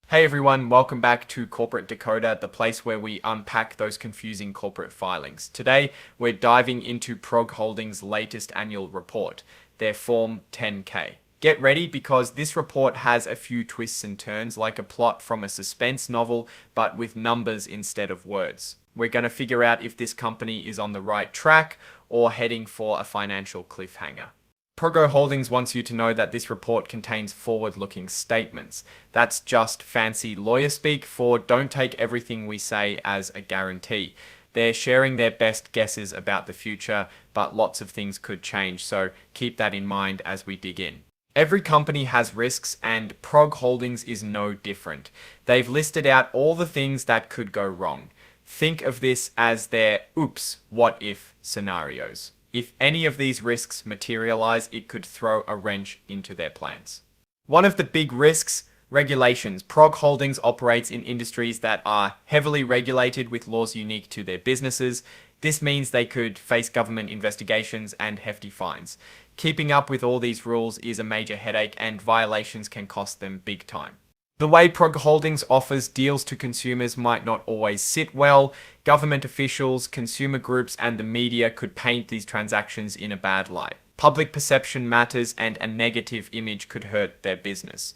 Hey everyone, welcome back to Corporate Decoder, the place where we unpack those confusing corporate filings. Today, we're diving into PROG Holdings' latest annual report, their Form 10K. Get ready because this report has a few twists and turns, like a plot from a suspense novel, but with numbers instead of words. We're going to figure out if this company is on the right track or heading for a financial cliffhanger. PROG Holdings wants you to know that this report contains forward-looking statements. That's just fancy lawyer speak for don't take everything we say as a guarantee. They're sharing their best guesses about the future, but lots of things could change, so keep that in mind as we dig in. Every company has risks, and PROG Holdings is no different. They've listed out all the things that could go wrong. Think of this as their oops, what if scenarios. If any of these risks materialize, it could throw a wrench into their plans. One of the big risks, regulations. PROG Holdings operates in industries that are heavily regulated with laws unique to their businesses. This means they could face government investigations and hefty fines. Keeping up with all these rules is a major headache, and violations can cost them big time. The way PROG Holdings offers deals to consumers might not always sit well. Government officials, consumer groups, and the media could paint these transactions in a bad light. Public perception matters, and a negative image could hurt their business.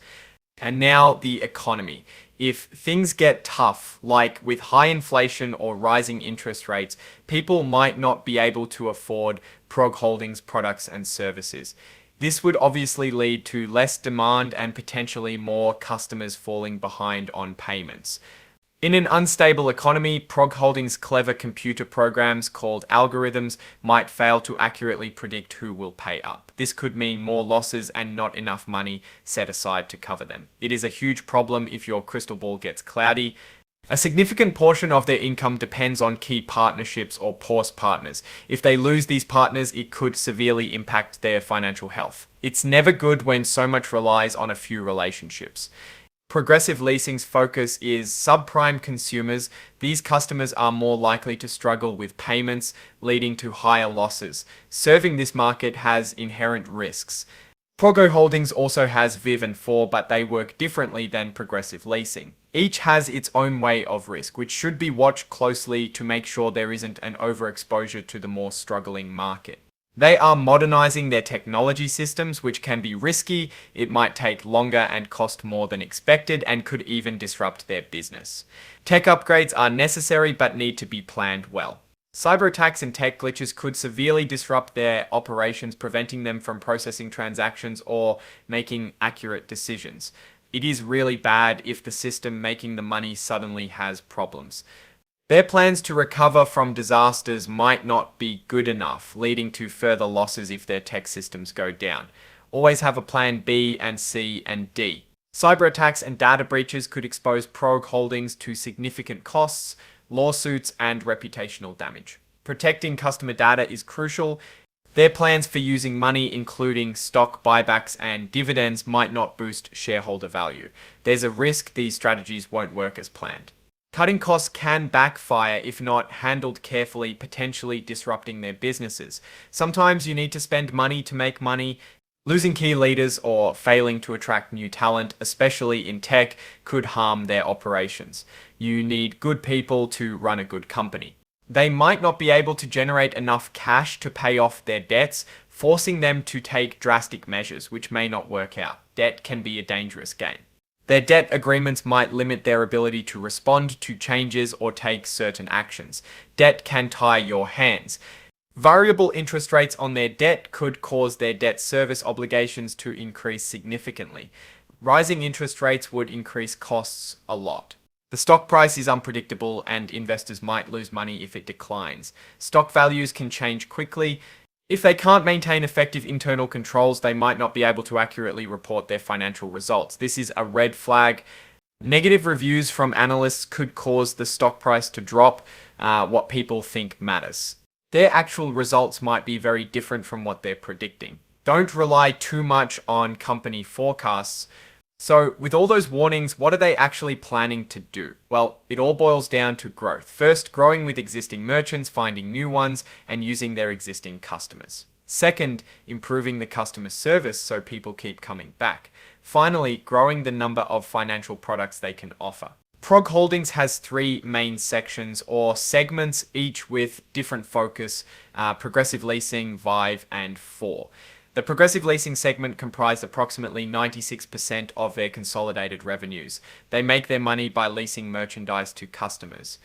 And now the economy. If things get tough, like with high inflation or rising interest rates, people might not be able to afford PROG Holdings products and services. This would obviously lead to less demand and potentially more customers falling behind on payments. In an unstable economy, PROG Holdings' clever computer programs called algorithms might fail to accurately predict who will pay up. This could mean more losses and not enough money set aside to cover them. It is a huge problem if your crystal ball gets cloudy. A significant portion of their income depends on key partnerships or pause partners. If they lose these partners, it could severely impact their financial health. It's never good when so much relies on a few relationships. Progressive Leasing's focus is subprime consumers. These customers are more likely to struggle with payments, leading to higher losses. Serving this market has inherent risks. PROG Holdings also has Viv and 4, but they work differently than Progressive Leasing. Each has its own way of risk, which should be watched closely to make sure there isn't an overexposure to the more struggling market. They are modernizing their technology systems, which can be risky. It might take longer and cost more than expected, and could even disrupt their business. Tech upgrades are necessary but need to be planned well. Cyber attacks and tech glitches could severely disrupt their operations, preventing them from processing transactions or making accurate decisions. It is really bad if the system making the money suddenly has problems. Their plans to recover from disasters might not be good enough, leading to further losses if their tech systems go down. Always have a plan B and C and D. Cyber attacks and data breaches could expose PROG Holdings to significant costs, lawsuits, and reputational damage. Protecting customer data is crucial. Their plans for using money, including stock buybacks and dividends, might not boost shareholder value. There's a risk these strategies won't work as planned. Cutting costs can backfire if not handled carefully, potentially disrupting their businesses. Sometimes you need to spend money to make money. Losing key leaders or failing to attract new talent, especially in tech, could harm their operations. You need good people to run a good company. They might not be able to generate enough cash to pay off their debts, forcing them to take drastic measures, which may not work out. Debt can be a dangerous game. Their debt agreements might limit their ability to respond to changes or take certain actions. Debt can tie your hands. Variable interest rates on their debt could cause their debt service obligations to increase significantly. Rising interest rates would increase costs a lot. The stock price is unpredictable, and investors might lose money if it declines. Stock values can change quickly. If they can't maintain effective internal controls, they might not be able to accurately report their financial results. This is a red flag. Negative reviews from analysts could cause the stock price to drop. What people think matters. Their actual results might be very different from what they're predicting. Don't rely too much on company forecasts. So with all those warnings, what are they actually planning to do? Well, it all boils down to growth. First, growing with existing merchants, finding new ones, and using their existing customers. Second, improving the customer service so people keep coming back. Finally, growing the number of financial products they can offer. PROG Holdings has three main sections or segments, each with different focus: Progressive Leasing, Vive, and 4. The Progressive Leasing segment comprised approximately 96% of their consolidated revenues. They make their money by leasing merchandise to customers.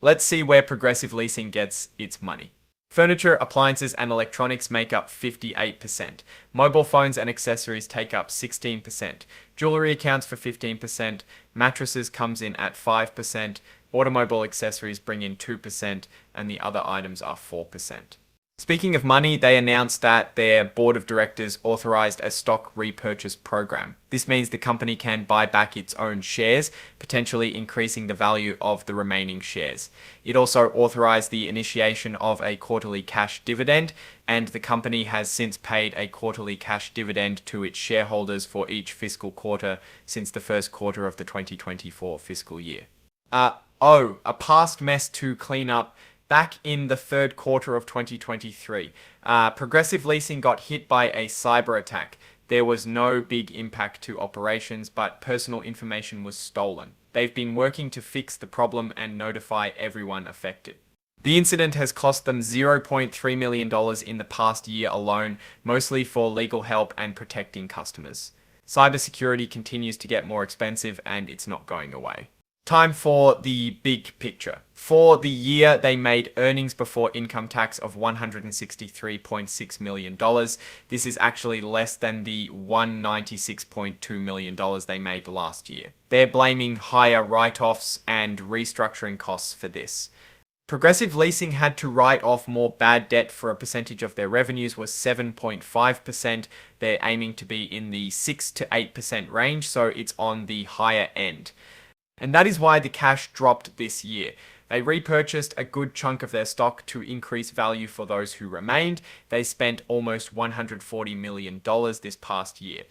Let's see where Progressive Leasing gets its money. Furniture, appliances, and electronics make up 58%. Mobile phones and accessories take up 16%. Jewelry accounts for 15%. Mattresses comes in at 5%. Automobile accessories bring in 2%, and the other items are 4%. Speaking of money, they announced that their board of directors authorized a stock repurchase program. This means the company can buy back its own shares, potentially increasing the value of the remaining shares. It also authorized the initiation of a quarterly cash dividend, and the company has since paid a quarterly cash dividend to its shareholders for each fiscal quarter since the first quarter of the 2024 fiscal year. A past mess to clean up. Back in the third quarter of 2023, Progressive Leasing got hit by a cyber attack. There was no big impact to operations, but personal information was stolen. They've been working to fix the problem and notify everyone affected. The incident has cost them $0.3 million in the past year alone, mostly for legal help and protecting customers. Cybersecurity continues to get more expensive, and it's not going away. Time for the big picture. For the year, they made earnings before income tax of $163.6 million. This is actually less than the $196.2 million they made last year. They're blaming higher write-offs and restructuring costs for this. Progressive Leasing had to write off more bad debt. For a percentage of their revenues was 7.5%. They're aiming to be in the 6 to 8% range, so it's on the higher end. And that is why the cash dropped this year. They repurchased a good chunk of their stock to increase value for those who remained. They spent almost $140 million this past year.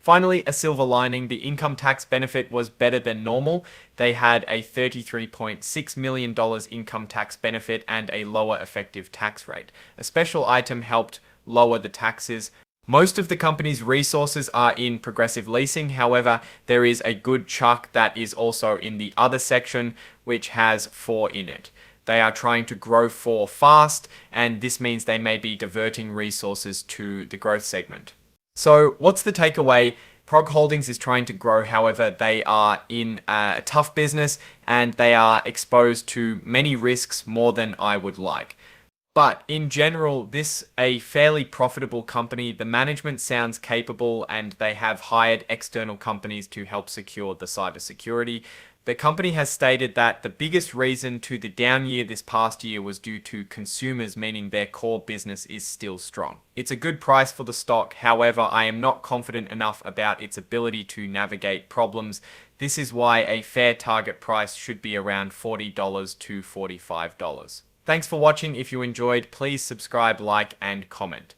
Finally, a silver lining: the income tax benefit was better than normal. They had a $33.6 million income tax benefit and a lower effective tax rate. A special item helped lower the taxes. Most of the company's resources are in Progressive Leasing. However, there is a good chunk that is also in the other section, which has 4 in it. They are trying to grow 4 fast, and this means they may be diverting resources to the growth segment. So what's the takeaway? PROG Holdings is trying to grow, however, they are in a tough business and they are exposed to many risks, more than I would like. But in general, this a fairly profitable company. The management sounds capable and they have hired external companies to help secure the cybersecurity. The company has stated that the biggest reason to the down year this past year was due to consumers, meaning their core business is still strong. It's a good price for the stock. However, I am not confident enough about its ability to navigate problems. This is why a fair target price should be around $40 to $45. Thanks for watching. If you enjoyed, please subscribe, like, and comment.